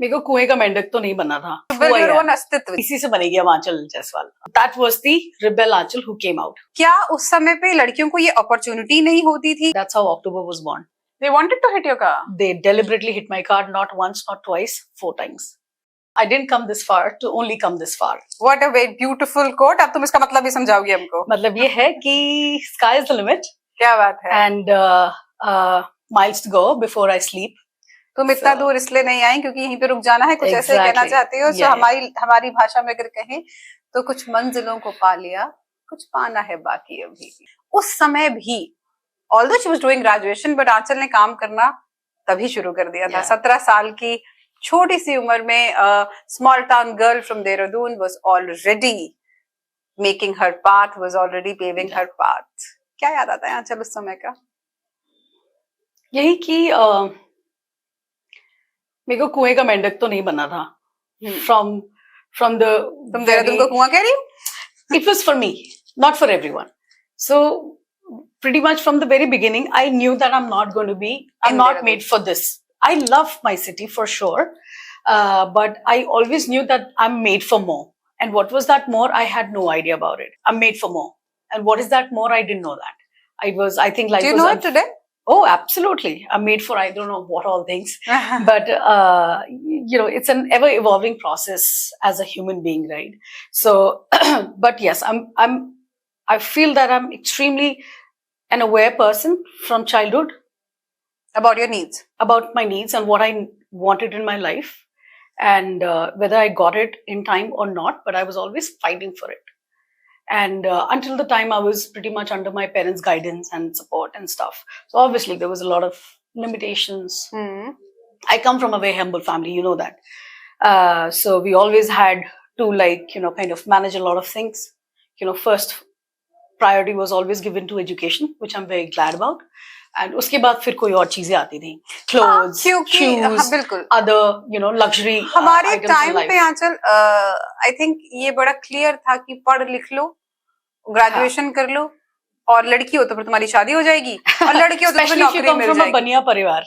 मेरे को कुएं का मेंढक तो नहीं बना था। अस्तित्व इसी से बनी गया Anchal Jaiswal. That was the rebel Anchal who came out. क्या उस समय पे लड़कियों को ये अपॉर्चुनिटी नहीं होती थी? That's how October was born. They wanted to hit your car. They deliberately hit my car, not once, not twice, 4 times. I didn't come this far to only come this far. What a very beautiful quote. अब तुम इसका मतलब भी समझाओगी हमको। मतलब ये है कि sky is the limit. क्या बात है। And miles to go before I sleep. तुम इतना दूर इसलिए नहीं आई क्योंकि यहीं पे रुक जाना है, कुछ ऐसे कहना चाहती हो? So हमारी भाषा में अगर कहें तो कुछ मंजिलों को पा लिया, कुछ पाना है बाकी अभी। उस समय भी although she was doing graduation, but आंचल ने काम करना तभी शुरू कर दिया था। 17 साल की छोटी सी उम्र में small town girl from Dehradun was already making her path, was already paving her path. क्या याद आता है आंचल उस समय का? यही कि मेरे को कुएं का मेंढक तो नहीं बनना था। From the तुम देहरादून को कुआं कह रही हो? It was for me, not for everyone. So pretty much from the very beginning, I knew that I'm not made for this. I love my city for sure, but I always knew that I'm made for more. And what was that more? I had no idea about it. I'm made for more. And what is that more? I didn't know that. I think life was... Do you know it today? Oh, absolutely. I'm made for I don't know what all things. But, it's an ever-evolving process as a human being, right? So, but yes, I feel that I'm extremely an aware person from childhood. About your needs? About my needs and what I wanted in my life. And whether I got it in time or not, but I was always fighting for it. And until the time I was pretty much under my parents' guidance and support and stuff. So obviously there was a lot of limitations. I come from a very humble family, you know that. So we always had to kind of manage a lot of things. First priority was always given to education, which I'm very glad about. And उसके बाद फिर कोई और चीजें आती थी, clothes, shoes, other, luxury. हमारे time पे आंचल, I think ये बड़ा क्लियर था कि पढ़ लिख लो, ग्रेजुएशन कर लो, और लड़की हो तो फिर तुम्हारी शादी हो जाएगी, और लड़की हो तो फिर नौकरी मिल जाएगी। बनिया परिवार,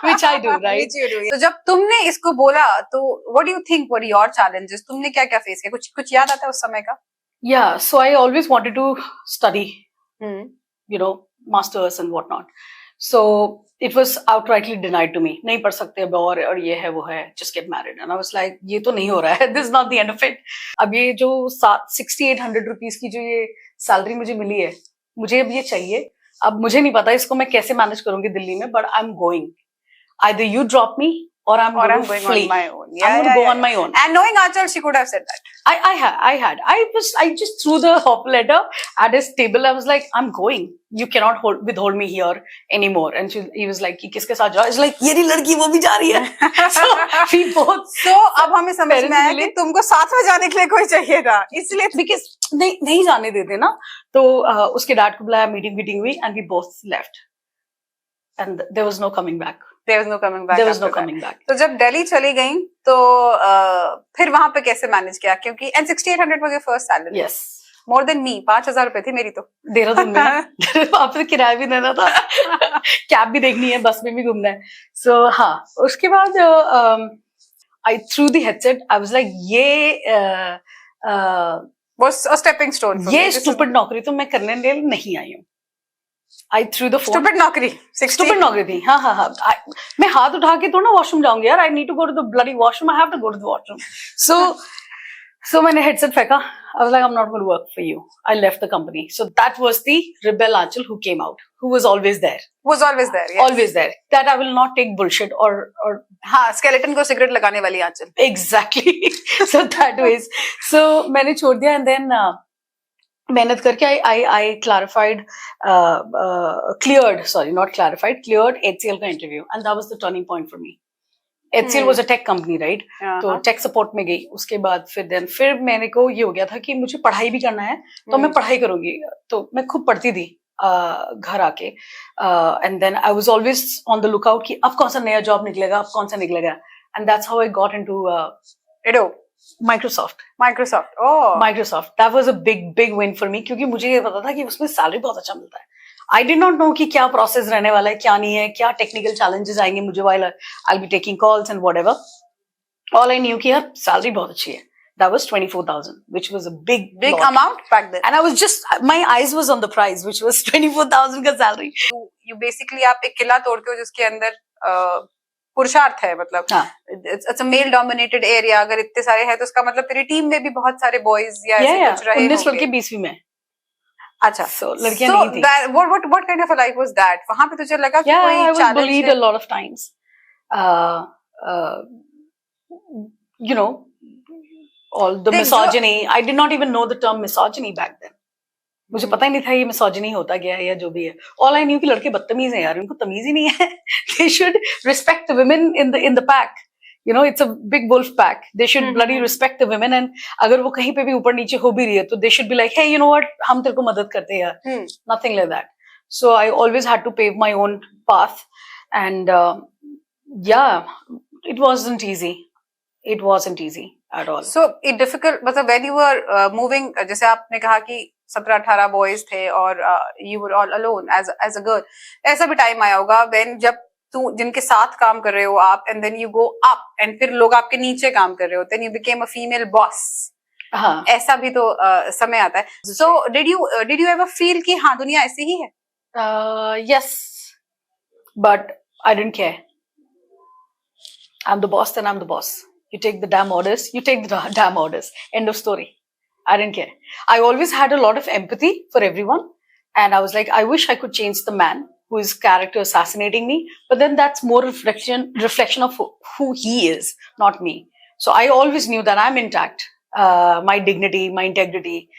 which I do, right? Which you do. तो जब तुमने इसको बोला, तो what do you think were your challenges? तुमने क्या क्या फेस किया? कुछ याद आता है उस समय का? Yeah, so I always wanted to study, masters and whatnot. So it was outrightly denied to me. नहीं पढ़ सकते अब और ये है वो है, just get married. And I was like, ये तो नहीं हो रहा है. This is not the end of it. अब ये जो 6,800 rupees की जो ये सैलरी मुझे मिली है, मुझे अब ये चाहिए. अब मुझे नहीं पता इसको मैं कैसे मैनेज करूंगी दिल्ली में, but I'm going. Either you drop me or I'm going on my own. I'm going to go on my own. And knowing Aanchal, she could have said that. I just threw the offer letter at his table. I was like, I'm going. You cannot withhold me here anymore. And he was like, किसके साथ जा? He's like, ये रही लड़की वो भी जा रही है. So we both. So अब हमें समझ में आया कि तुमको साथ में जाने के लिए कोई चाहिए था. इसलिए because नहीं जाने देते ना. तो उसके डैड को बुलाया, मीटिंग हुई, and we both left. And there was no coming back. There was no coming back. There was no coming back. तो जब दिल्ली चली गई तो फिर वहां पे कैसे मैनेज किया? क्योंकि and 6,800 was your first salary. Yes. More than me. 5,000 रुपए थी मेरी तो. देहरादून में वहां पे किराया भी देना था, कैब भी देखनी है, बस में भी घूमना है. So हाँ, उसके बाद I threw the headset. I was like, ये was a stepping stone. ये stupid नौकरी तो मैं करने लिए नहीं आई हूँ. I threw the phone. Stupid नौकरी. Stupid नौकरी थी. हाँ. मैं हाथ उठा के तो ना वॉशरूम जाऊंगी यार. I need to go to the bloody washroom. I have to go to the washroom. So मैंने headset फेंका. I was like, I'm not going to work for you. I left the company. So that was the rebel Aanchal who came out, who was always there. Was always there. Yes. Always there. That I will not take bullshit or. हाँ, skeleton को cigarette लगाने वाली Aanchal. Exactly. So that ways. So मैंने छोड़ दिया and then. मेहनत करके I clarified, cleared HCL का interview, and that was the turning point for me. HCL was a tech company, right? तो tech support में गई. उसके बाद फिर मेरे को ये हो गया था कि मुझे पढ़ाई भी करना है, तो मैं पढ़ाई करूंगी. तो मैं खूब पढ़ती थी घर आके, and then I was always on the lookout कि अब कौन सा नया जॉब निकलेगा, अब कौन सा निकलेगा. And that's how I got into Microsoft. Oh. Microsoft. That was a big win for me क्योंकि मुझे ये पता था कि उसमें सैलरी बहुत अच्छा मिलता है. I did not know कि क्या process रहने वाला है, क्या नहीं है, क्या technical challenges आएंगे मुझे while I'll be taking calls and whatever. All I knew कि यार salary बहुत अच्छी है. That was 24,000, which was a big lot. amount back then. And I was just, my eyes was on the prize, which was 24,000 का salary. You basically आप एक किला तोड़ते हो जिसके अंदर पुरुषार्थ है, मतलब it's a male dominated area. अगर इतने सारे हैं तो उसका मतलब तेरी टीम में भी बहुत सारे boys या ऐसे कुछ रहे होंगे. 19 लड़के 20वीं में. अच्छा, so लड़कियां नहीं थी. What kind of a life was that? वहाँ पे तुझे लगा कि कोई I was challenge bullied है? a lot of times. You know, all the misogyny. I did not even know the term misogyny back then. मुझे पता ही नहीं था ये misogyny होता क्या है या जो भी है. All I knew कि लड़के बदतमीज हैं यार, उनको तमीज ही नहीं है. They should respect the women in the pack. You know, it's a big wolf pack. They should bloody respect the women. And अगर वो कहीं पे भी ऊपर नीचे हो भी रही है, तो they should be like, hey, you know what? हम तेरे को मदद करते हैं यार. Nothing like that. So I always had to pave my own path. And yeah, it wasn't easy. It wasn't easy at all. So it difficult, मतलब when you were moving, जैसे आपने कहा कि 17-18 boys थे और you were all alone as a girl. ऐसा भी time आया होगा when जब तू जिनके साथ काम कर रहे हो आप, and then you go up and फिर लोग आपके नीचे काम कर रहे हो, then you became a female boss. हाँ. ऐसा भी तो समय आता है. So did you ever feel कि हाँ दुनिया ऐसी ही है? Yes, but I didn't care. I'm the boss, then I'm the boss. You take the damn orders, you take the damn orders. End of story. I didn't care. I always had a lot of empathy for everyone. And I was like, I wish I could change the man who is character assassinating me. But then that's more reflection of who he is, not me. So I always knew that I'm intact. My dignity, my integrity,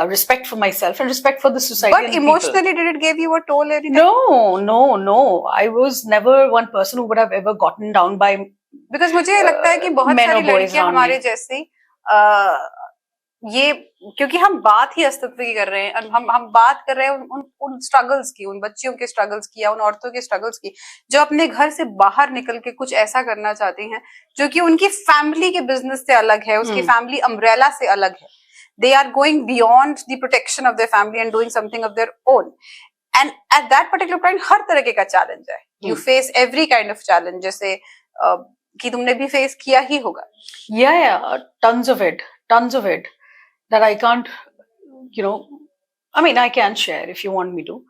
respect for myself and respect for the society. But emotionally, did it give you a toll every time? No. I was never one person who would have ever gotten down by because मुझे लगता है कि बहुत सारी लड़कियां हमारे जैसी ये क्योंकि हम बात ही अस्तित्व की कर रहे हैं, हम बात कर रहे हैं उन स्ट्रगल्स की, उन बच्चियों के स्ट्रगल्स की या उन औरतों के स्ट्रगल्स की जो अपने घर से बाहर निकल के कुछ ऐसा करना चाहती हैं जो कि उनकी फैमिली के बिजनेस से अलग है, उसकी फैमिली अम्ब्रेला से अलग है. They are going beyond the protection of their family and doing something of their own. And at that particular point हर तरह का चैलेंज है. You face every kind of challenge, जैसे कि तुमने भी फेस किया ही होगा. Yeah, tons of it that I can't, I mean, I can share if you want me to.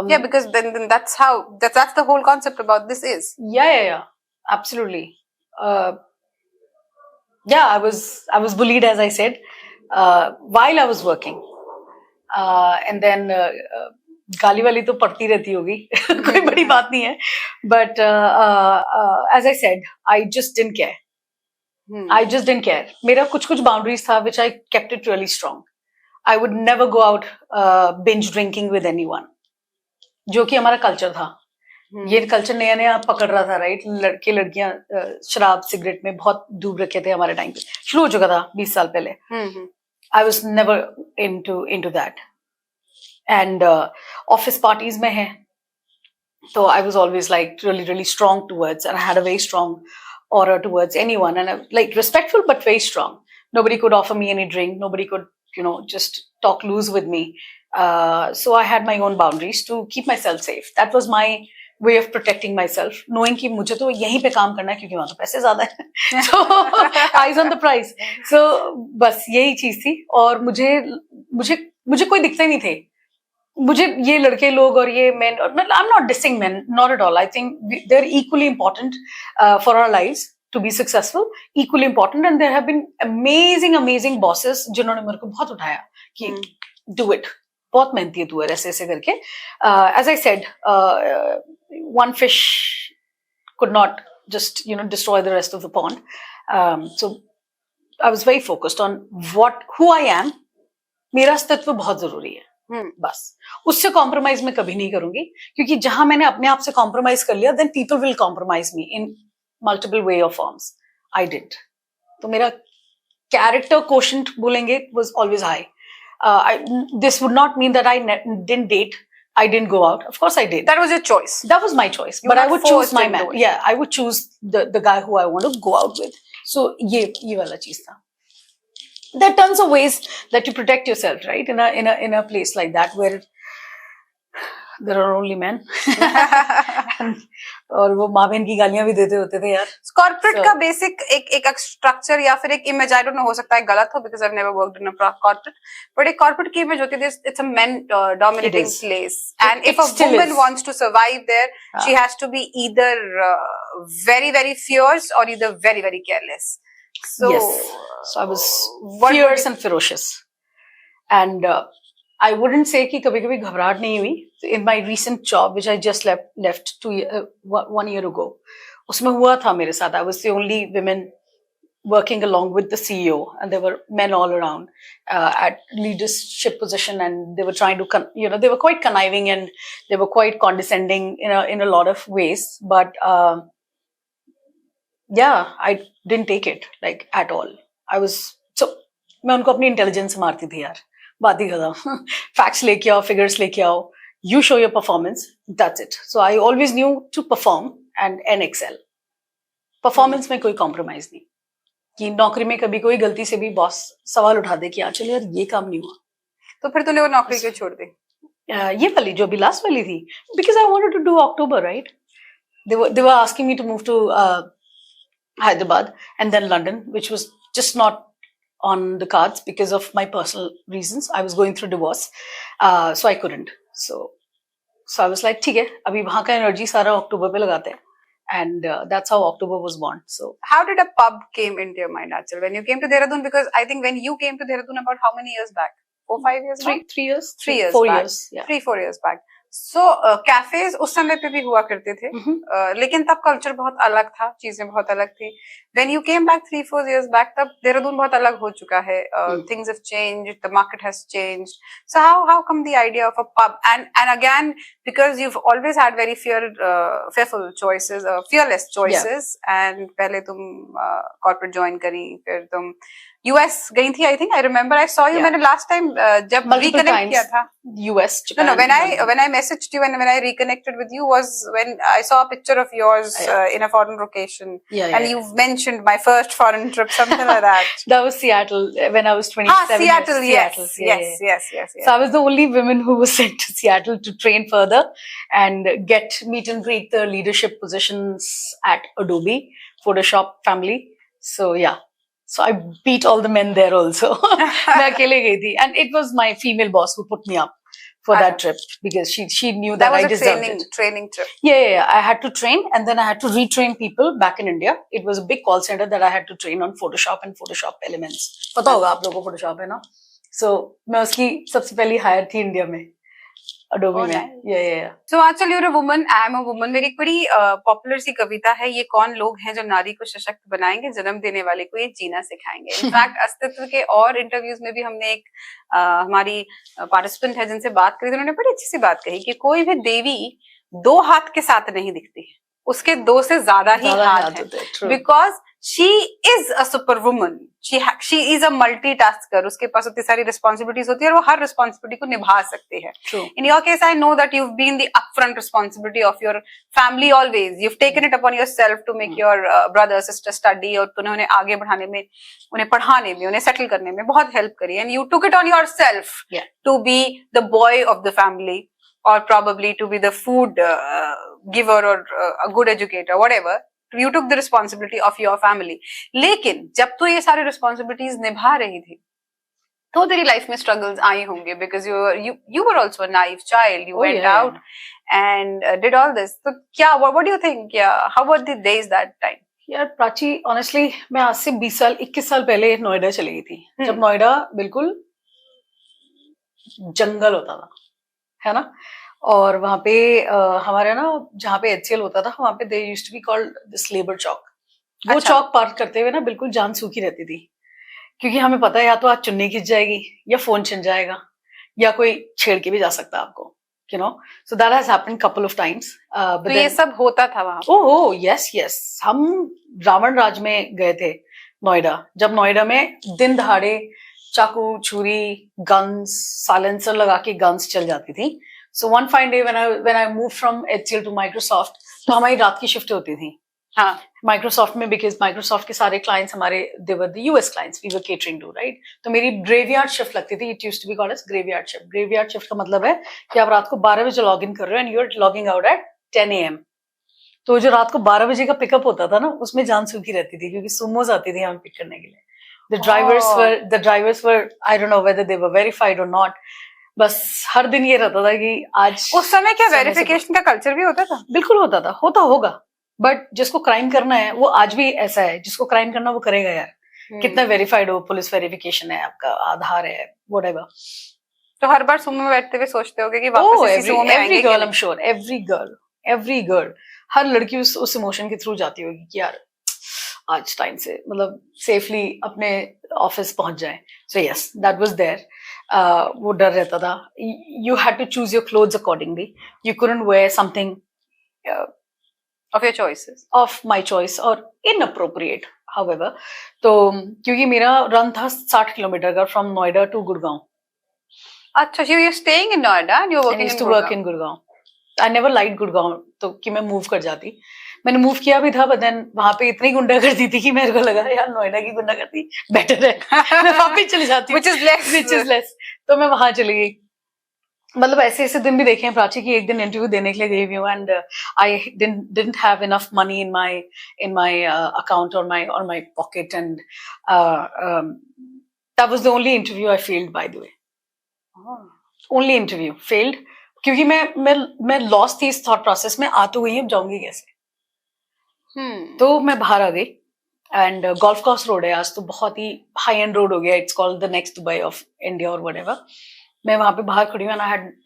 Yeah, because then that's the whole concept about this is. Yeah, absolutely. Yeah, I was bullied, as I said, while I was working, and then गाली वाली तो पड़ती रहती होगी. कोई बड़ी बात नहीं है. But as I said, I just didn't care. मेरा कुछ boundaries था which I kept it really strong. I would never go out binge drinking with anyone. जो कि हमारा culture था. ये culture नया पकड़ रहा था, right? लड़के लड़कियां शराब सिगरेट में बहुत डूब रखे थे हमारे टाइम पे. शुरू हो चुका था 20 साल पहले. I was never into that. And office parties में है, so I was always like really, really strong towards, and I had a very strong aura towards anyone, and I was like respectful but very strong. Nobody could offer me any drink. Nobody could, just talk loose with me. So I had my own boundaries to keep myself safe. That was my way of protecting myself, knowing कि मुझे तो यहीं पे काम करना है क्योंकि वहाँ तो पैसे ज़्यादा हैं. So eyes on the prize. So बस यही चीज़ थी. और मुझे कोई दिखते नहीं थे. मुझे ये लड़के लोग और ये men, I'm not dissing men, not at all. I think they're equally important for our lives to be successful, equally important. And there have been amazing bosses जिन्होंने मेरे को बहुत उठाया कि do it. बहुत मेहनती है तू ऐसे करके. As I said, one fish could not just destroy the rest of the pond. So I was very focused on who I am. मेरा अस्तित्व बहुत जरूरी है. बस उससे कॉम्प्रोमाइज मैं कभी नहीं करूंगी, क्योंकि जहां मैंने अपने आप से कॉम्प्रोमाइज कर लिया, then people will compromise me in multiple way of forms. I did. तो मेरा कैरेक्टर कोशेंट बोलेंगे was always high. This would not mean that I didn't date, I didn't go out. Of course I did. That was your choice. That was my choice. But I would choose my man. Yeah, I would choose the guy who I want to go out with. So ये वाला चीज था. There are tons of ways that you protect yourself, right? In a place like that, where there are only men. और वो माँ बहन की गालियां भी देते होते थे यार। कॉर्पोरेट का बेसिक एक स्ट्रक्चर या फिर एक इमेज, आई डोंट नो, हो सकता है गलत हो because I never worked in a corporate, but एक कॉर्पोरेट की इमेज होती है it's a men dominating place, and if a woman wants to survive there she has to be either very very fierce or either very very careless. So yes, so I was fierce and ferocious, and I wouldn't say कि कभी कभी घबराहट नहीं हुई. In my recent job which I just left 1 year ago, उसमें हुआ था मेरे साथ. I was the only woman working along with the CEO, and there were men all around at leadership position, and they were trying to, they were quite conniving and they were quite condescending in a lot of ways, but yeah, I didn't take it like at all. I was so मैं उनको अपनी intelligence से मारती थी यार. बात ही खत्म. Facts लेके आओ, फिगर्स लेके आओ, you show your performance, that's it. So I always knew to perform and excel. Performance में कोई कॉम्प्रोमाइज नहीं, कि नौकरी में कभी कोई गलती से भी बॉस सवाल उठा दे कि हाँ चलो यार ये काम नहीं हुआ, तो फिर तूने वो नौकरी क्यों छोड़ दी? ये वाली जो अभी लास्ट वाली थी, because I wanted to do October, right? they were asking me to move to Hyderabad and then London, which was just not on the cards because of my personal reasons. I was going through divorce, so I couldn't. So I was like, ठीक है, अभी वहाँ का energy सारा अक्टूबर पे लगाते हैं, and that's how October was born. So how did a pub came into your mind, Achal, when you came to Dehradun? Because I think when you came to Dehradun about how many years back? 4-5 years back? 3 years, 4 back. years, yeah. 3-4 years back. So cafes उस समय पे भी हुआ करते थे, लेकिन तब culture बहुत अलग था, चीजें बहुत अलग थी. When you came back 3-4 years back, तब देहरादून बहुत अलग हो चुका है. Things have changed, the market has changed. So how come the idea of a pub? And again, because you've always had very fearful choices, fearless choices, and पहले तुम corporate join करी, फिर तुम US गई थी. I think I remember I saw you. मैंने last time जब reconnect किया था US, Japan. No, when I messaged you and when I reconnected with you was when I saw a picture of yours in a foreign location. And you've mentioned my first foreign trip, something like that. That was Seattle when I was 27. Seattle, Seattle. Yes. So I was the only woman who was sent to Seattle to train further and meet and greet the leadership positions at Adobe, Photoshop family. So yeah. So I beat all the men there also. मैं अकेले गई थी, and it was my female boss who put me up for that trip because she knew that I deserved it. Training trip. Yeah. I had to train, and then I had to retrain people back in India. It was a big call center that I had to train on Photoshop and Photoshop elements. पता होगा आप लोगों को Photoshop है ना? So मैं उसकी सबसे पहली hire थी इंडिया में, Adobe में. Yeah. So Achal, you're a woman, I am a woman. मेरी एक बड़ी पॉपुलर सी कविता है, ये कौन लोग हैं जो नारी को सशक्त बनाएंगे, जन्म देने वाले को ये जीना सिखाएंगे. इनफैक्ट अस्तित्व के और इंटरव्यूज में भी हमने एक हमारी पार्टिसिपेंट है जिनसे बात करी, उन्होंने बड़ी अच्छी सी बात कही कि कोई भी देवी 2 हाथ के साथ नहीं दिखती है, उसके 2 से ज्यादा ही हाथ है, because she is a super woman, she is a multitasker. उसके पास उतनी सारी रिस्पॉन्सिबिलिटीज होती है और वो हर रिस्पॉन्सिबिलिटी को निभा सकती है. In your case I know that you've been the upfront responsibility of your family always. You've taken it upon yourself to make your brother sister study, और तूने उन्हें आगे बढ़ाने में, उन्हें पढ़ाने में, उन्हें सेटल करने में बहुत हेल्प करी, and you took it on yourself to be the boy of the family, or probably to be the food giver or a good educator, whatever. You took the responsibility of your family. लेकिन जब तू ये सारी responsibilities निभा रही थी, तो तेरी लाइफ में struggles आए होंगे, because you were also a naive child. You went out and did all this. तो क्या, what do you think? How were the days that time? यार प्राची, ऑनेस्टली मैं आज से 20 साल 21 साल पहले नोएडा चली गई थी, जब नोएडा बिल्कुल जंगल होता था, है ना? और वहां पे हमारे ना जहाँ पे HCL होता था, वहां पे they used to be called this labour Chowk. वो चौक पार करते हुए ना बिल्कुल जान सूखी रहती थी, क्योंकि हमें पता है या तो आज चुन्नी खिंच जाएगी या फोन छिन जाएगा या कोई छेड़ के भी जा सकता है आपको, you know. So that has happened couple of times. तो ये सब होता था वहां? ओह yes. हम रावण राज में गए थे नोएडा, जब नोएडा में दिन दहाड़े चाकू छुरी गन्स साइलेंसर लगा के गन्स चल जाती थी. So one fine day when I moved from HCL to Microsoft, तो हमारी रात की शिफ्ट होती थी, हाँ माइक्रोसॉफ्ट में, बिकॉज माइक्रोसॉफ्ट के सारे क्लाइंट्स हमारे they were the US clients we were catering to, right? तो मेरी ग्रेवयार्ड शिफ्ट लगती थी. It used to be called as graveyard shift. Graveyard shift का मतलब है कि आप रात को 12 बजे लॉग इन कर रहे हो and you are logging out at 10 AM. तो जो रात को 12 बजे का पिकअप होता था ना, उसमें जान सूखी रहती थी, क्योंकि सुमोज आती थी हमें पिक करने के लिए. The drivers were I don't know whether they were verified or not. बस हर दिन ये रहता था कि आज. उस समय क्या वेरिफिकेशन का कल्चर भी होता था? बिल्कुल होता था, होता होगा. बट जिसको क्राइम करना है वो आज भी ऐसा है, जिसको क्राइम करना वो करेगा यार. कितना वेरीफाइड हो, पुलिस वेरिफिकेशन है, आपका आधार है, व्हाटएवर. तो हर बार सुमो में बैठते हुए सोचते होगे कि वापस इसी सुमो में आएंगे? Every girl, I am sure, every girl, हर लड़की उस इमोशन के थ्रू जाती होगी कि यार आज टाइम से मतलब सेफली अपने ऑफिस पहुंच जाए. So yes, that was there. वो डर रहता था. You had to choose your clothes accordingly. You couldn't wear something of your choices, of my choice or inappropriate, however. तो क्योंकि मेरा रन था 60 किलोमीटर का फ्रॉम नोएडा टू गुड़गांव. अच्छा, so you're staying in Noida and you're working in work in Gurgaon. I never liked Gurgaon, तो कि मैं move कर जाती. मैंने मूव किया भी था, बट देन वहां पे इतनी गुंडागर्दी थी कि मेरे को लगा यार नोएडा की गुंडागर्दी बेटर है. मैं वहां पे चली जाती हूँ, which is less. तो मैं वहां चली गई. मतलब ऐसे ऐसे दिन भी देखे हैं प्राची की. एक दिन इंटरव्यू देने के लिए गई हुई हूँ and I didn't have enough money in my account और my pocket and that was the only interview I failed, by the way. Only interview failed, क्योंकि मैं लॉस्ट थी इस थॉट प्रोसेस में. आ तो गई हूँ, जाऊंगी कैसे. तो मैं बाहर आ गई एंड गोल्फ कोर्स रोड है आज तो, बहुत ही हाई एंड रोड हो गया. It's called the next Dubai of India और व्हाटएवर. मैं वहां पे बाहर खड़ी हूँ.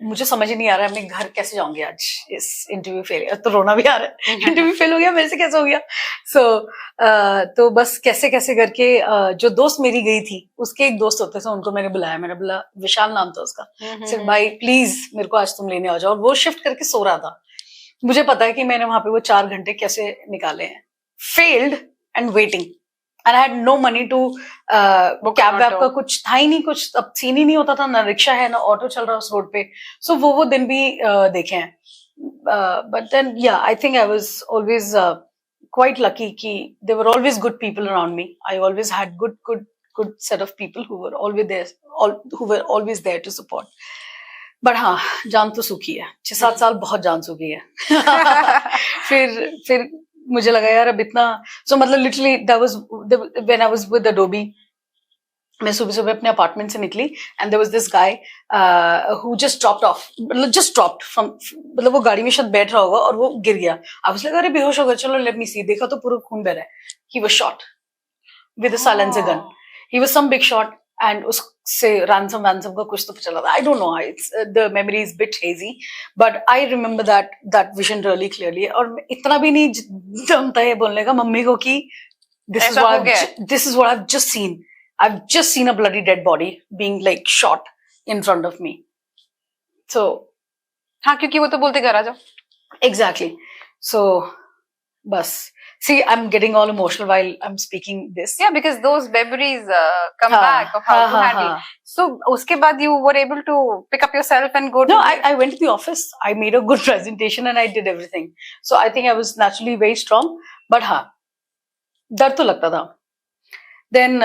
मुझे समझ ही नहीं आ रहा है मैं घर कैसे जाऊंगी आज इस इंटरव्यू फेल. तो रोना भी आ रहा है. इंटरव्यू फेल हो गया, मेरे से कैसे हो गया. तो बस कैसे कैसे करके जो दोस्त मेरी गई थी, उसके एक दोस्त होते थे, उनको मैंने बुलाया. मैंने बोला, विशाल नाम था उसका, सिर्फ भाई प्लीज मेरे को आज तुम लेने आ जाओ. और वो शिफ्ट करके सो रहा था. मुझे पता है कि मैंने वहां पे वो 4 घंटे कैसे निकाले हैं. Failed and waiting and I had no money to cab वैब का कुछ था ही नहीं. कुछ अब सीन ही नहीं होता था, ना रिक्शा है ना ऑटो चल रहा उस रोड पे. सो वो दिन भी देखे हैं. बट देन या I think I was always quite lucky कि there were always good people around me. I always had good set of people who were always there to support. But हाँ, जान तो सूखी है. 6-7 साल बहुत जान सूखी है. फिर मुझे लगा यार अब इतना. सो मतलब literally that was when I was with Adobe. मैं सुबह सुबह अपने अपार्टमेंट से निकली and there was this guy who just dropped off, just dropped from, मतलब वो गाड़ी में शायद बैठ रहा होगा और वो गिर गया. आई वाज लाइक अरे बेहोश हो गया, चलो लेट मी सी. देखा तो पूरा खून बह रहा है. He was shot with a silencer gun. He was some big shot and उससे रैंसम का कुछ तो चला था. I don't know, the memory is bit hazy but I remember that vision really clearly. और इतना भी नहीं जमता है बोलने का मम्मी को कि this is what I've just seen. I've just seen a bloody dead body being like shot in front of me. So, हाँ, क्योंकि वो तो बोलते घर आ जाओ. Exactly. So, bus. See, I'm getting all emotional while I'm speaking this. Yeah, because those memories come back of how to handle. So, उसके बाद you were able to pick up yourself and go to. No, I went to the office. I made a good presentation and I did everything. So I think I was naturally very strong. But हाँ, डर तो लगता था. Then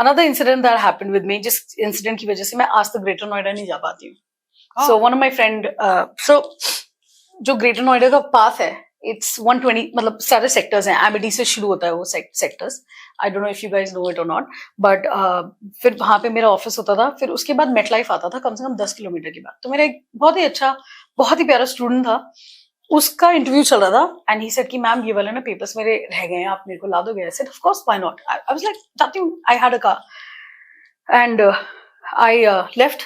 another incident that happened with me, जिस incident की वजह से मैं आज तक ग्रेटर नोएडा नहीं जा पाती हूँ. So one of my friend, so जो ग्रेटर नोएडा का पाथ है, it's 120, मतलब सारे सेक्टर्स हैं. एमिटी से शुरू होता है वो sectors. I don't know if you guys know it or not, but फिर वहां पे मेरा ऑफिस होता था. फिर उसके बाद मेट लाइफ आता था कम से कम 10 किलोमीटर के बाद. तो मेरा एक बहुत ही अच्छा, बहुत ही प्यारा स्टूडेंट था, उसका इंटरव्यू चल रहा था एंड ही सेड कि मैम ये वाले ना पेपर्स मेरे रह गए हैं, आप मेरे को ला दोगे. I said of course, why not. I was like जाती हूँ. I had a car and I left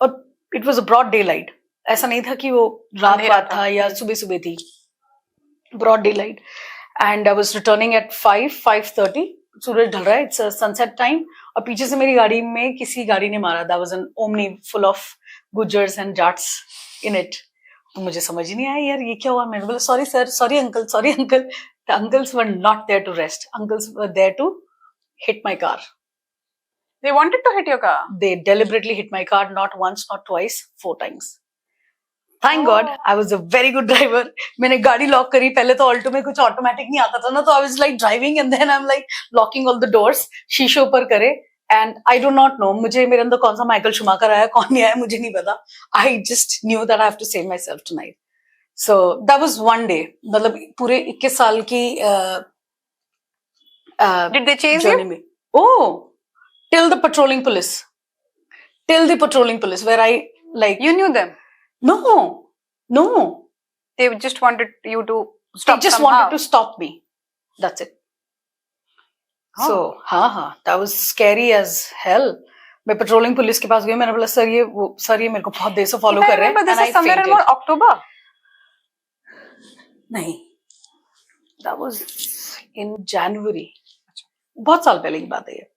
और it was a broad daylight. ऐसा नहीं था कि वो रात था या सुबह थी. Broad daylight and I was returning at 5:30. सूरज ढल रहा है, इट्स सनसेट टाइम. और पीछे से मेरी गाड़ी में किसी गाड़ी ने मारा. That was an omni full of गुजर्स and Jats in it. तो मुझे समझ ही नहीं आया यार ये क्या हुआ. मैंने बोला sorry sir, sorry uncle, sorry uncle. The uncles were not there to rest. Uncles were there to hit my car. They wanted to hit your car? They deliberately hit my car, not once, not twice, 4 times. Thank God, I was a very good driver. मैंने गाड़ी lock करी. पहले तो Alto में कुछ automatic नहीं आता था ना, तो I was like driving and then I'm like locking all the doors. शीशे ऊपर करे. And I do not know. मुझे मेरे अंदर कौन सा माइकल शुमाकर आया, कौन नहीं आया, मुझे नहीं पता. I just knew that I have to save myself tonight. So that was one day. मतलब पूरे 21 साल की Did they chase journey you? में. Oh, till the patrolling police. Till the patrolling police, where I like. You knew them. No. They just wanted you to stop. They just somehow. wanted to stop me. That's it. Oh. So, that was scary as hell. मैं patrolling police के पास गई. मैंने बोला sir ये मेरे को बहुत देर से फॉलो कर रहे हैं. But this is somewhere in October. नहीं, that was in January. बहुत साल पहले की बात है ये.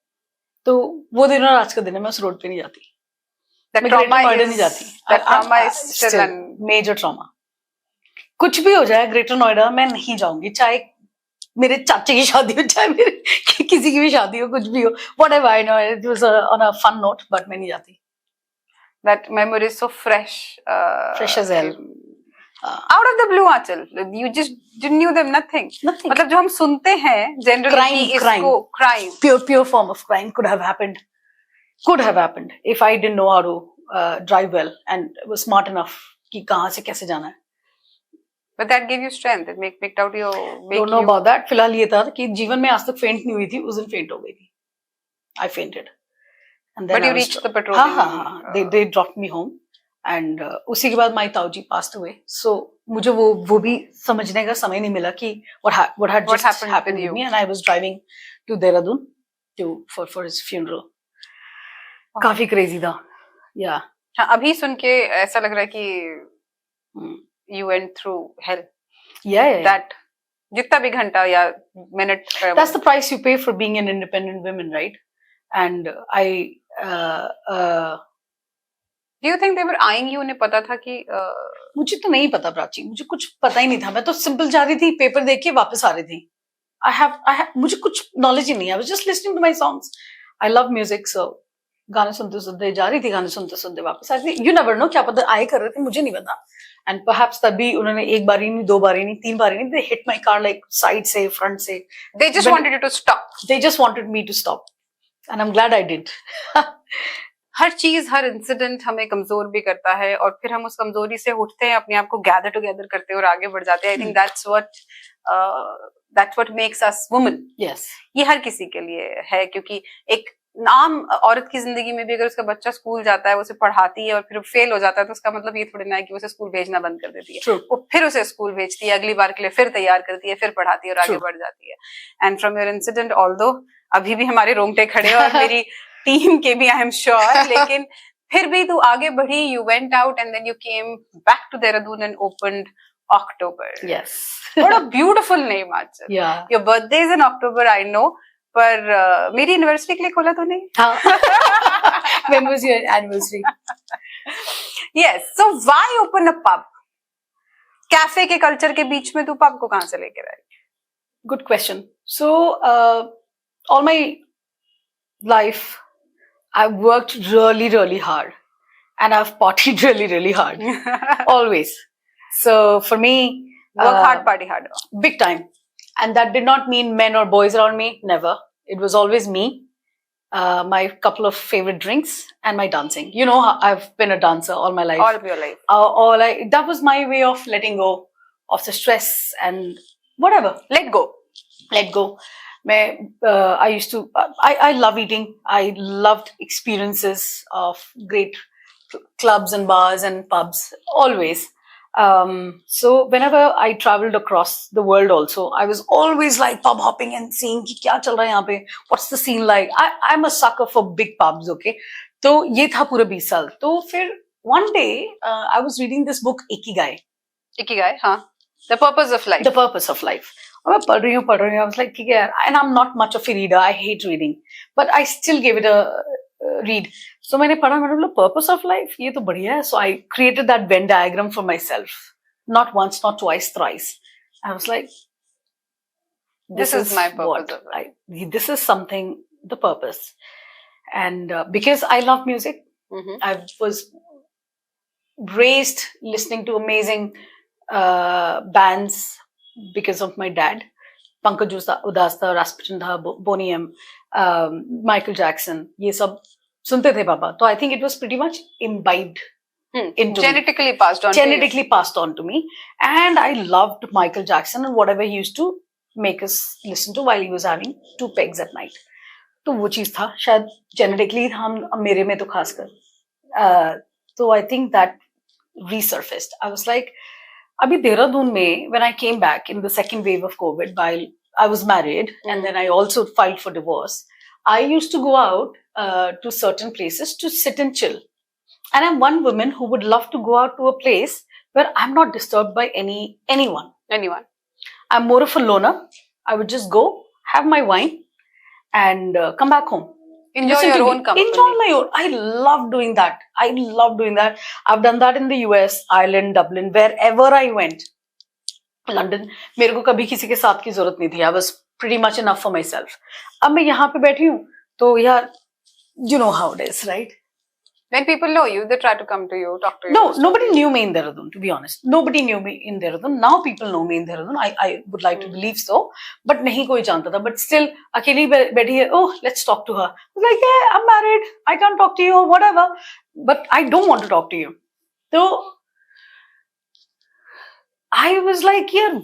तो वो दिन और आज का दिन है. मैं उस रोड पे नहीं जाती. That trauma नहीं जाती. That trauma is still a major trauma. कुछ भी हो जाए ग्रेटर नोएडा मैं नहीं जाऊंगी. चाहे मेरे चाचे की शादी हो, चाहे मेरे किसी की भी शादी हो, कुछ भी हो. Whatever, I know it was on a fun note, but मैं नहीं जाती. That memory is so fresh. Fresh as hell. Out of the blue, Achal. You just didn't knew them. Nothing. मतलब जो हम सुनते हैं generally crime. Pure form of crime could have happened. If I didn't know how to drive well and was smart enough कि कहाँ से कैसे जाना है. But that gave you strength. It make out you. Don't know about that. फिलहाल ये था कि जीवन में आज तक फेंट नहीं हुई थी. उस दिन फेंट हो गई थी. I fainted. And then but you reached the patrol. हाँ. They dropped me home. And उसी के बाद my ताऊजी passed away. So मुझे वो भी समझने का समय नहीं मिला कि what had just happened with me. And I was driving to Dehradun for his funeral. काफी crazy था. Yeah. हाँ, अभी सुन के ऐसा लग रहा है कि you went through hell. Yeah. That जितना भी घंटा या minute. That's the price you pay for being an independent woman, right? And Do you think they were eyeing you? उन्हें पता था कि मुझे तो नहीं पता प्राची. मुझे कुछ पता ही नहीं था. मैं तो सिंपल जा रही थी, पेपर देख के वापस आ रही थी. I have मुझे कुछ नॉलेज ही नहीं. I was just listening to my songs. I love music, so गाने सुनते सुनते जा रही थी, गाने सुनते सुनते वापस आ रही थी. You never know, क्या पता आए कर रहे थे, मुझे नहीं पता. And perhaps तभी उन्होंने एक बारी नहीं, दो बारी नहीं, तीन बारी नहीं. They hit my car like side से, front से. They just wanted you to stop. They just wanted me to stop. And I'm glad I did. हर चीज, हर इंसिडेंट हमें कमजोर भी करता है और फिर हम उस कमजोरी से उठते हैं, अपने आप को गैदर टुगेदर करते हैं और आगे बढ़ जाते हैं. I think that's what makes us women. Yes. ये हर किसी के लिए है, क्योंकि एक आम औरत की जिंदगी में भी अगर उसका बच्चा स्कूल जाता है, वो उसे पढ़ाती है और फिर फेल हो जाता है, तो उसका मतलब ये थोड़ी ना है कि उसे स्कूल भेजना बंद कर देती है. True. वो फिर उसे स्कूल भेजती है, अगली बार के लिए फिर तैयार करती है, फिर पढ़ाती है और आगे बढ़ जाती है. And from your incident, although अभी भी हमारे रोंगटे खड़े और मेरी टीम के भी, आई एम श्योर, लेकिन फिर भी तू आगे बढ़ी. You went out and then you came back to Dehradun and opened October. Yes. What a beautiful name, Achal. Yeah. Your birthday is in October, I know. पर मेरी anniversary के लिए खोला तो नहीं. When was your anniversary? Yes. So why open a pub? Cafe के culture के बीच में तू पब को कहाँ से लेकर आई? Good question. So all my life, I've worked really, really hard, and I've partied really, really hard. Always. So for me, work hard, party hard. Big time. And that did not mean men or boys around me. Never. It was always me, my couple of favorite drinks, and my dancing. You know, I've been a dancer all my life. All of your life. That was my way of letting go of the stress and whatever. Let go. I used to, I love eating. I loved experiences of great clubs and bars and pubs. Always. So whenever I traveled across the world also, I was always like pub hopping and seeing कि क्या चल रहा है यहाँ पे, what's the scene like. I'm a sucker for big pubs, okay. तो ये था पूरे 20 साल. तो फिर one day I was reading this book Ikigai, हाँ. The Purpose of Life. और मैं पढ़ रही हूँ. I was like ठीक है, and I'm not much of a reader. I hate reading, but I still gave it a read. So मैंने पढ़ा, मैंने बोला purpose of life, ये तो बढ़िया है. So I created that Venn diagram for myself. Not once, not twice, thrice. I was like, this is my purpose of life. This is something, the purpose. And because I love music, I was raised listening to amazing bands because of my dad. Pankaj Udasta, Rasputin Dha, Boney M, Michael Jackson, ये सब सुनते थे पापा. So I think it was pretty much imbibed into genetically passed on. Genetically passed on to me, and I loved Michael Jackson and whatever he used to make us listen to while he was having 2 pegs at night. तो वो चीज था शायद genetically हम मेरे में तो खासकर. So I think that resurfaced. I was like, abhi Dehradun mein, when I came back in the second wave of COVID, while I was married and then I also filed for divorce, I used to go out to certain places to sit and chill. And I'm one woman who would love to go out to a place where I'm not disturbed by anyone. I'm more of a loner. I would just go, have my wine, and come back home. Enjoy your own company. Enjoy my own. I love doing that. I've done that in the US, Ireland, Dublin, wherever I went. London, मेरे को कभी किसी के साथ की जरूरत नहीं थी. I was pretty much enough for myself. अब मैं यहाँ पे बैठी हूँ, तो यार, you know how it is, right? When people know you, they try to come to you, talk to you. No, nobody knew me in Dehradun, to be honest. Nobody knew me in Dehradun. Now people know me in Dehradun. I would like to believe so. But nahi koi janta tha. But still, akeli बैठी है, oh, let's talk to her. I was like, yeah, I'm married. I can't talk to you or whatever. But I don't want to talk to you. So I was like, yeah,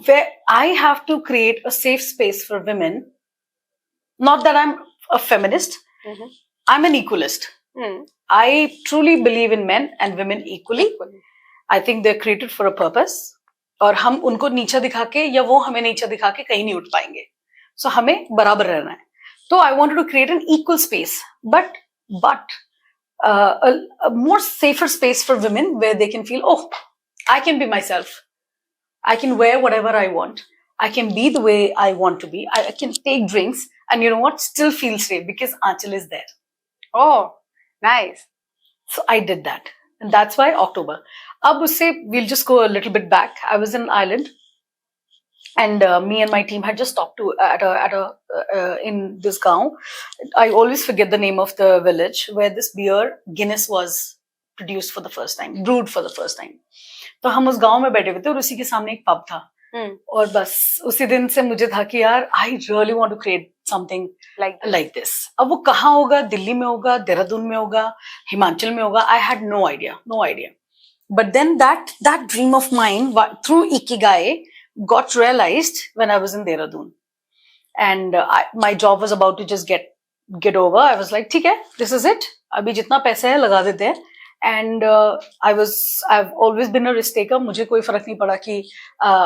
I have to create a safe space for women. Not that I'm a feminist. I'm an equalist. I truly believe in men and women equally. I think they're created for a purpose. और हम उनको नीचा दिखा के या वो हमें नीचा दिखा के कहीं नहीं उठ पाएंगे. So हमें बराबर रहना है. So I wanted to create an equal space, but a more safer space for women where they can feel, oh, I can be myself. I can wear whatever I want. I can be the way I want to be. I can take drinks and you know what? Still feel safe because Aanchal is there. Oh, nice. So I did that. And that's why October. Ab usse, we'll just go a little bit back. I was in Ireland and me and my team had just stopped to in this gaon. I always forget the name of the village where this beer Guinness was produced for the first time, brewed for the first time. तो हम उस गांव में बैठे हुए थे और उसी के सामने एक पब था और बस उसी दिन से मुझे था कि यार I really want to create something like this. अब वो कहाँ होगा? दिल्ली में होगा, देहरादून में होगा, हिमाचल में होगा. I had no idea. But then that dream of mine through ikigai got realized when I was in Dehradun, and my job was about to just get over. I was like, ठीक है, this is it. अभी जितना पैसा है लगा देते हैं. And I've always been a risk taker. मुझे कोई फर्क नहीं पड़ा कि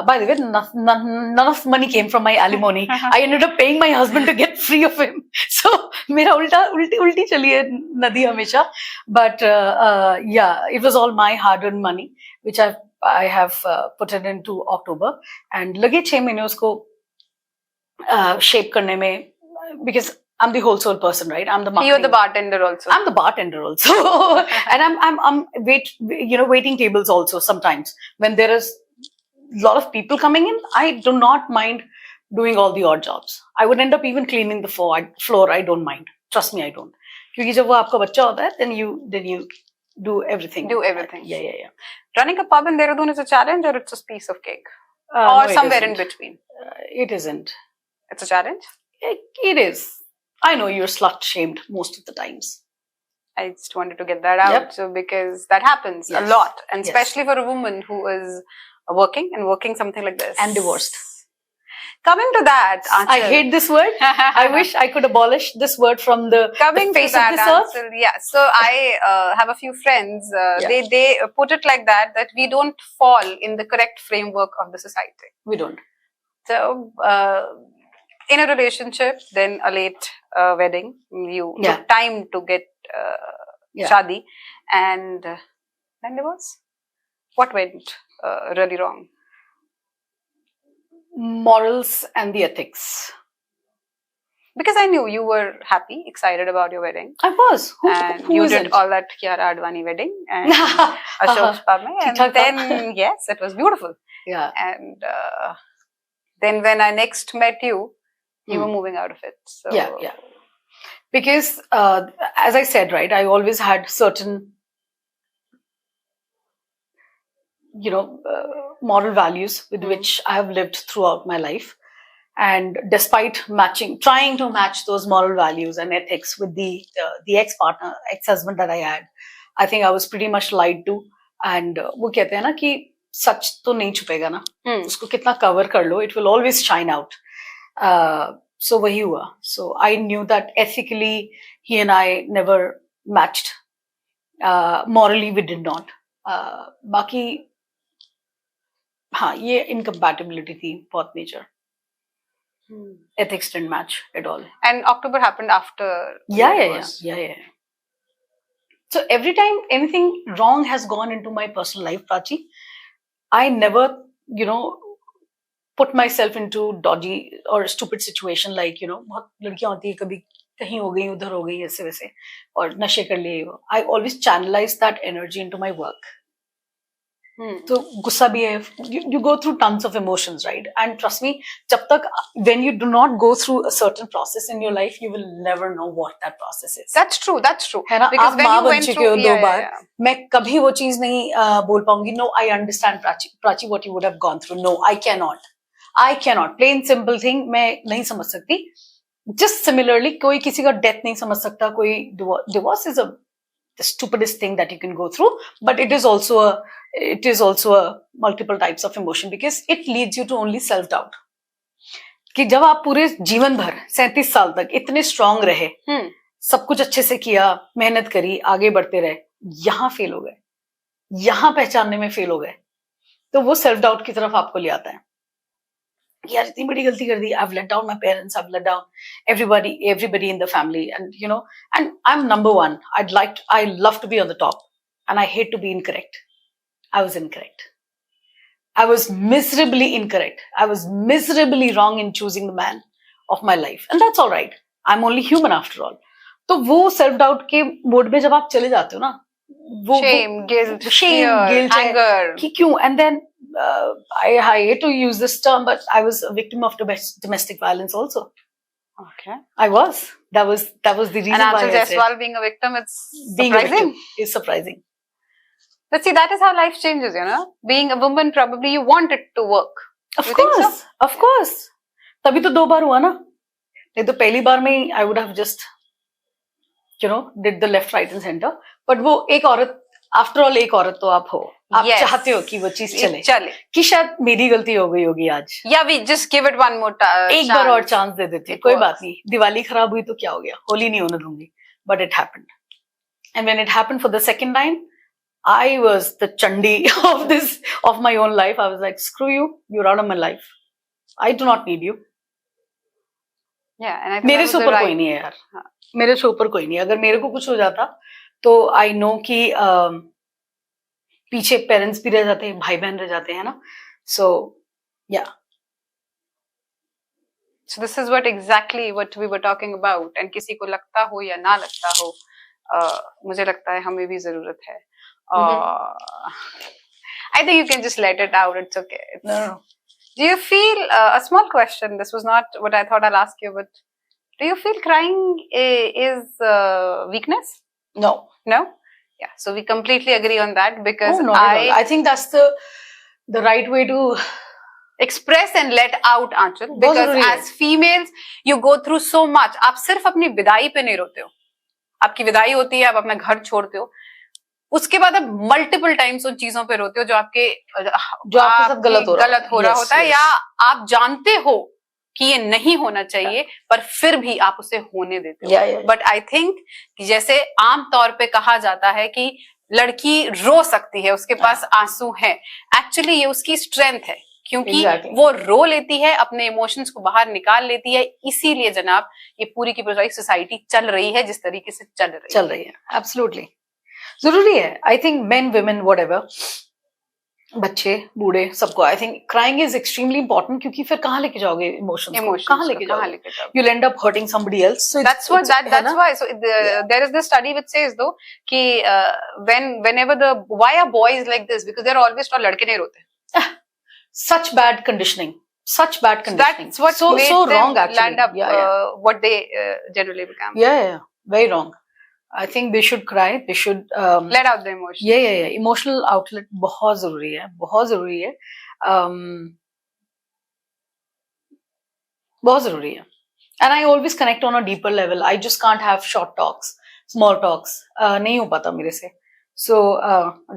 by the way, none of money came from my alimony. I ended up paying my husband to get free of him. So मेरा उल्टी चली है नदी हमेशा. But yeah, it was all my hard-earned money, which I have put it into October. And लगे 6 महीने उसको shape करने में, because I'm the wholesale person, right? I'm the marketing. You're the bartender also. I'm the bartender also. And I'm waiting tables also sometimes. When there is a lot of people coming in, I do not mind doing all the odd jobs. I would end up even cleaning the floor. I don't mind. Trust me, I don't. क्योंकि जब वो आपका बच्चा होता है, then you do everything. Yeah. Running a pub in Dehradun is a challenge, or it's a piece of cake? Or no, somewhere in between? It isn't. It's a challenge? It is. I know you're slut-shamed most of the times. I just wanted to get that out. So because that happens a lot. And especially for a woman who is working something like this. And divorced. Coming to that, Aanchal. I hate this word. I wish I could abolish this word from the face of this earth. Yeah. So I have a few friends. They put it like that we don't fall in the correct framework of the society. We don't. So in a relationship, then a late wedding, you took time to get shadi, and then divorce. What went really wrong? Morals and the ethics. Because I knew you were happy, excited about your wedding. I was. Who did all that Kiara Advani wedding and Ashok Sparme. And then, yes, it was beautiful. Yeah. And then when I next met you, you were moving out of it. So. Yeah. Because, as I said, right, I always had certain moral values with which I have lived throughout my life. And despite trying to match those moral values and ethics with the ex-husband that I had, I think I was pretty much lied to. And वो कहते हैं ना कि सच तो नहीं छुपेगा ना, उसको कितना कवर कर लो, it will always shine out. So वही हुआ. So I knew that ethically he and I never matched. Morally we did not. बाकी हाँ, ये incompatibility थी बहुत major. Ethics didn't match at all. And October happened after. Yeah. So every time anything wrong has gone into my personal life, Prachi, I never, put myself into dodgy or stupid situation like, बहुत लड़कियां होती है कभी कहीं हो गई उधर हो गई ऐसे वैसे और नशे कर लिए. I always channelize that energy into my work. तो गुस्सा भी है, you go through tons of emotions, right? And trust me, जब तक when you do not go through a certain process in your life, you will never know what that process is. That's true. है ना? आप माँ बन चुके हो 2 बार. मैं कभी वो चीज नहीं बोल पाऊंगी. No, I understand, Prachi, what you would have gone through. No, I cannot. Plain simple thing, मैं नहीं समझ सकती. Just similarly, कोई किसी का death नहीं समझ सकता. कोई divorce is the stupidest thing that you can go through, but it is also a multiple types of emotion because it leads you to only self doubt. कि जब आप पूरे जीवन भर 37 साल तक इतने स्ट्रांग रहे, सब कुछ अच्छे से किया, मेहनत करी, आगे बढ़ते रहे, यहाँ फेल हो गए, यहाँ पहचानने में फेल हो गए, तो वो सेल्फ डाउट की तरफ आपको ले आता है. यार इतनी बड़ी गलती कर दी. I've let down my parents, I've let down everybody in the family, and I'm number one. I love to be on the top, and I hate to be incorrect. I was incorrect. I was miserably incorrect. I was miserably wrong in choosing the man of my life, and that's all right. I'm only human after all. तो वो self doubt के mode में जब आप चले जाते हो ना, वो shame, guilt, anger, कि क्यों? And then I hate to use this term, but I was a victim of domestic violence also. Okay. I was. That was the reason why I said. Jaiswal being a victim, it's being surprising. It's surprising. But see, that is how life changes, Being a woman, probably you want it to work. Of course. तभी तो 2 बार हुआ ना. नहीं तो पहली बार में I would have just, did the left, right and center. But वो एक औरत, after all एक औरत तो आप हो. आप चाहते हो कि वो चीज चले कि शायद मेरी गलती हो गई होगी आज, या we just give it one more एक बार और चांस दे देते. कोई बात नहीं, दिवाली खराब हुई तो क्या हो गया, होली नहीं होने दूंगी. But it happened, and when it happened for the second time, I was the chandi of my own life. I was like, screw you, you're out of my life. I do not need you. Yeah, and I think मेरे से ऊपर कोई नहीं है यार. मेरे से ऊपर कोई नहीं. अगर मेरे को कुछ हो जाता तो I know कि पीछे पेरेंट्स भी रह जाते हैं, भाई बहन रह जाते हैं ना. So yeah. So this is exactly what we were talking about. And किसी को लगता हो या ना लगता हो, मुझे लगता है हमें भी जरूरत है. I think you can just let it out. It's okay. No. Do you feel a small question? This was not what I thought I'll ask you, but do you feel crying is weakness? No. Yeah, so we completely agree on that because I think that's the right way to express and let out, Aanchal. Because as females, you go through so much. आप सिर्फ अपनी विदाई पे नहीं रोते हो. आपकी विदाई होती है, आप अपना घर छोड़ते हो, उसके बाद आप मल्टीपल टाइम्स उन चीजों पे रोते हो जो आपके साथ गलत हो रहा होता है, या आप जानते हो कि ये नहीं होना चाहिए, पर फिर भी आप उसे होने देते हो. बट आई थिंक जैसे आम तौर पे कहा जाता है कि लड़की रो सकती है, उसके पास आंसू है, एक्चुअली ये उसकी स्ट्रेंथ है, क्योंकि वो रो लेती है, अपने इमोशंस को बाहर निकाल लेती है. इसीलिए जनाब ये पूरी की पूरी सोसाइटी चल रही है जिस तरीके से चल रही है. एब्सोल्युटली जरूरी है. I think main women whatever, बच्चे बूढ़े सबको, I think crying is extremely important, क्योंकि फिर कहां लेके जाओगे इमोशंस, कहां लेके जाओगे, you'll end up hurting somebody else. So that's why so there is this study which says though कि whenever why are boys like this, because they're always told लड़के नहीं रोते. Such bad conditioning. That's what made so them wrong actually. Land up what they generally become. Yeah, very wrong. I think they should cry. They should Let out the emotion. yeah. Emotional outlet बहुत जरूरी है, बहुत जरूरी है, बहुत जरूरी है. And I always connect on a deeper level. I just can't have short talks, small talks. नहीं हो पाता मेरे से. So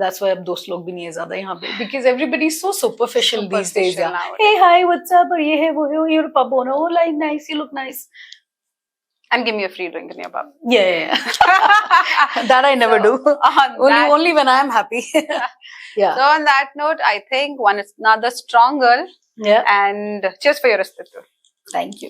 that's why अब दोस्त लोग भी नहीं है ज़्यादा यहाँ पे, because everybody is so superficial these days. Yeah. Hey, hi, what's up? और ये है, वो है, you're a pub owner. Oh, like nice, you look nice. And give me a free drink in your pub. Yeah. That I never do. Only when I am happy. Yeah. So on that note, I think one is another strong girl. Yeah. And cheers for your respect. Thank you.